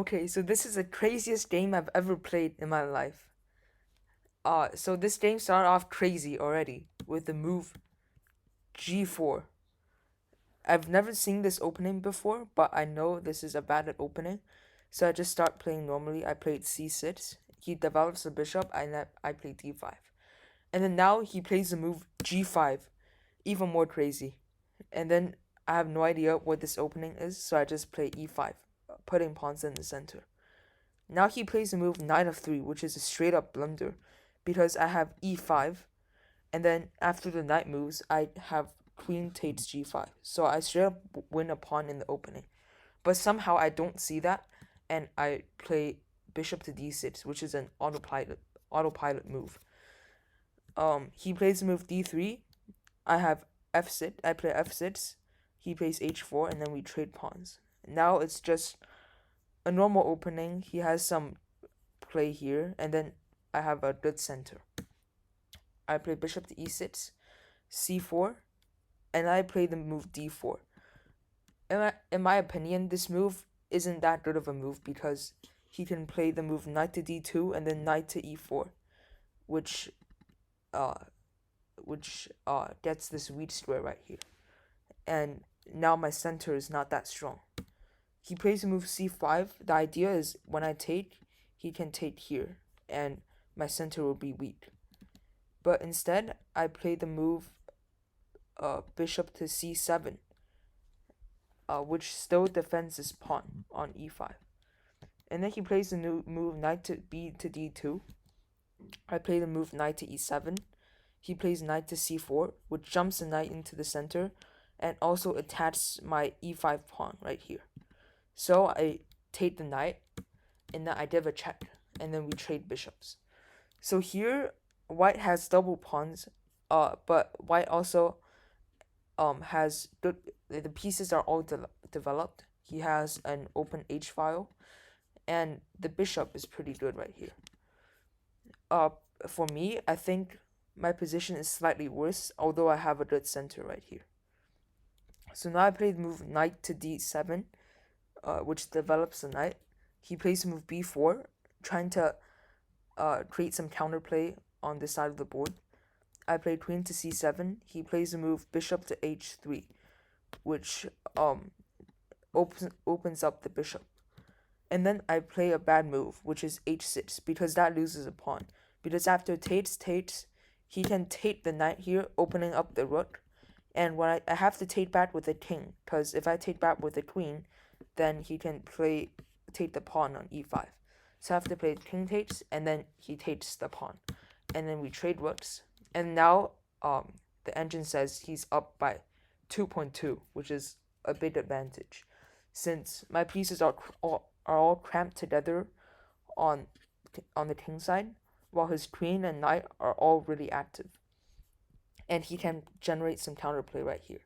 Okay, so this is the craziest game I've ever played in my life. So this game started off crazy already with the move G4. I've never seen this opening before, but I know this is a bad opening. So I just start playing normally. I played C6. He develops a bishop, and I play D5. And then now he plays the move G5, even more crazy. And then I have no idea what this opening is, so I just play E5, putting pawns in the center. Now he plays the move knight of 3, which is a straight up blunder, because I have E5, and then after the knight moves, I have queen takes G5. So I straight up win a pawn in the opening. But somehow I don't see that, and I play bishop to D6, which is an autopilot move. He plays the move D3. I have F6. I play F6. He plays H4, and then we trade pawns. Now it's just a normal opening. He has some play here, and then I have a good center. I play bishop to E6, C4, and I play the move D4. In my opinion, this move isn't that good of a move because he can play the move knight to D2 and then knight to E4, which uh gets this weak square right here. And now my center is not that strong. He plays the move C5. The idea is when I take, he can take here, and my center will be weak. But instead, I play the move bishop to C7, which still defends his pawn on E5. And then he plays the new move knight to B to D2. I play the move knight to E7. He plays knight to C4, which jumps the knight into the center and also attacks my E5 pawn right here. So I take the knight, and then I give a check, and then we trade bishops. So here, white has double pawns, but white also has good. The pieces are all developed. He has an open H file, and the bishop is pretty good right here. For me, I think my position is slightly worse, although I have a good center right here. So now I play the move knight to D7, which develops the knight. He plays the move B4, trying to create some counterplay on this side of the board. I play queen to C7. He plays the move bishop to H3, which opens up the bishop. And then I play a bad move, which is H6, because that loses a pawn. Because after takes, he can take the knight here, opening up the rook. And when I have to take back with a king, because if I take back with a queen, then he can take the pawn on E5. So I have to play king takes, and then he takes the pawn. And then we trade rooks. And now the engine says he's up by 2.2, which is a big advantage, since my pieces are all cramped together on the king side, while his queen and knight are all really active. And he can generate some counterplay right here.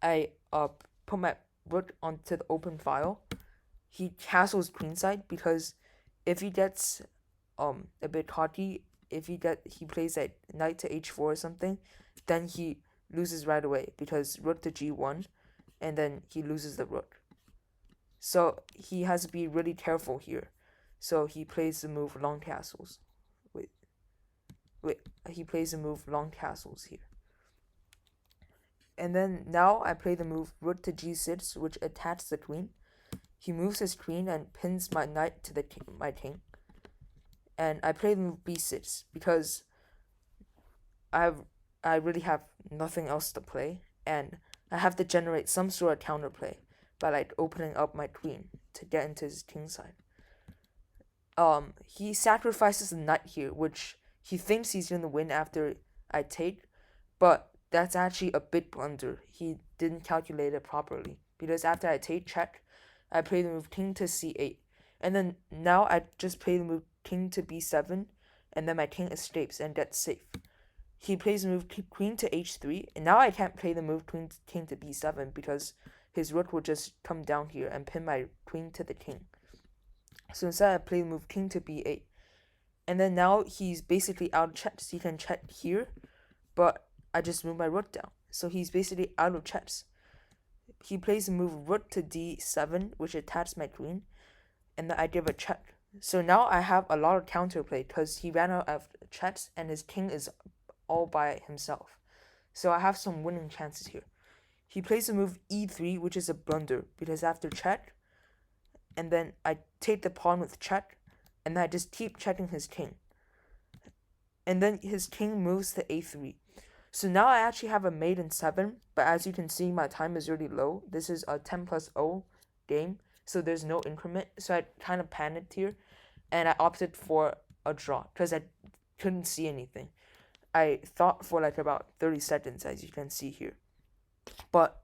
I put my rook onto the open file. He castles queenside because if he gets a bit cocky, if he plays a knight to H4 or something, then he loses right away because rook to G1, and then he loses the rook. So he has to be really careful here. So he plays the move long castles. He plays the move long castles here. And then now I play the move rook to G6, which attacks the queen. He moves his queen and pins my knight to my king. And I play the move B6 because I really have nothing else to play, and I have to generate some sort of counterplay by like opening up my queen to get into his king side. He sacrifices the knight here, which he thinks he's gonna win after I take, but that's actually a big blunder. He didn't calculate it properly because after I take check, I play the move king to C8, and then now I just play the move king to B7, and then my king escapes and gets safe. He plays the move queen to H3, and now I can't play the move king to B7 because his rook will just come down here and pin my queen to the king. So instead I play the move king to B8. And then now he's basically out of checks. He can check here, but I just move my rook down. So he's basically out of checks. He plays the move rook to D7, which attacks my queen. and then I give a check. So now I have a lot of counterplay because he ran out of checks and his king is all by himself. So I have some winning chances here. He plays the move e3, which is a blunder because after check, and then I take the pawn with check, and then I just keep checking his king. And then his king moves to a3. So now I actually have a mate in 7, but as you can see, my time is really low. This is a 10 plus 0 game, so there's no increment. So I kind of panicked here, and I opted for a draw because I couldn't see anything. I thought for like about 30 seconds, as you can see here. But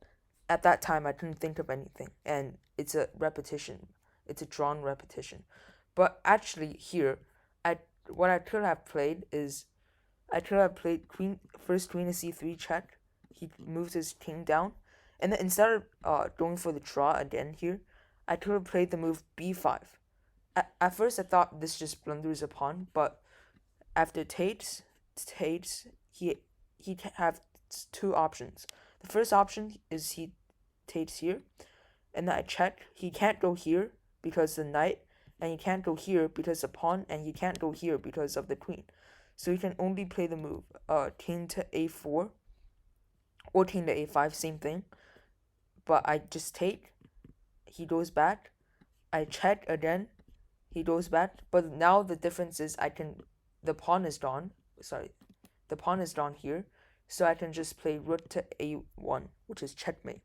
at that time, I couldn't think of anything, and it's a repetition. It's a drawn repetition. But actually, here, what I could have played is I could have played queen to c3 check. He moves his king down, and then instead of going for the draw again here, I could have played the move b5. At first, I thought this just blunders a pawn, but after takes, he have two options. The first option is he takes here, and then I check. He can't go here because the knight, and he can't go here because the pawn, and he can't go here because of the queen. So he can only play the move king to a4 or king to a5, same thing. But I just take. He goes back. I check again. He goes back. But now the difference is the pawn is gone. Sorry, the pawn is gone here. So I can just play rook to a1, which is checkmate.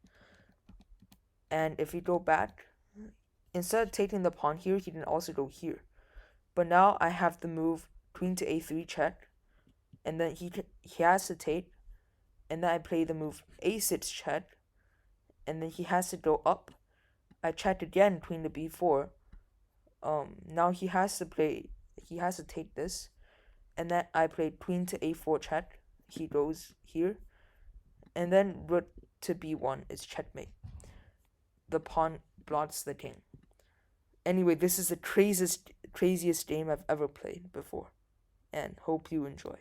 And if we go back, instead of taking the pawn here, he can also go here. But now I have the move queen to a3 check, and then he has to take, and then I play the move a6 check, and then he has to go up. I check again, queen to b4. Now he has to take this, and then I play queen to a4 check. He goes here, and then rook to b1 is checkmate. The pawn blocks the king. Anyway, this is the craziest game I've ever played before, and hope you enjoy.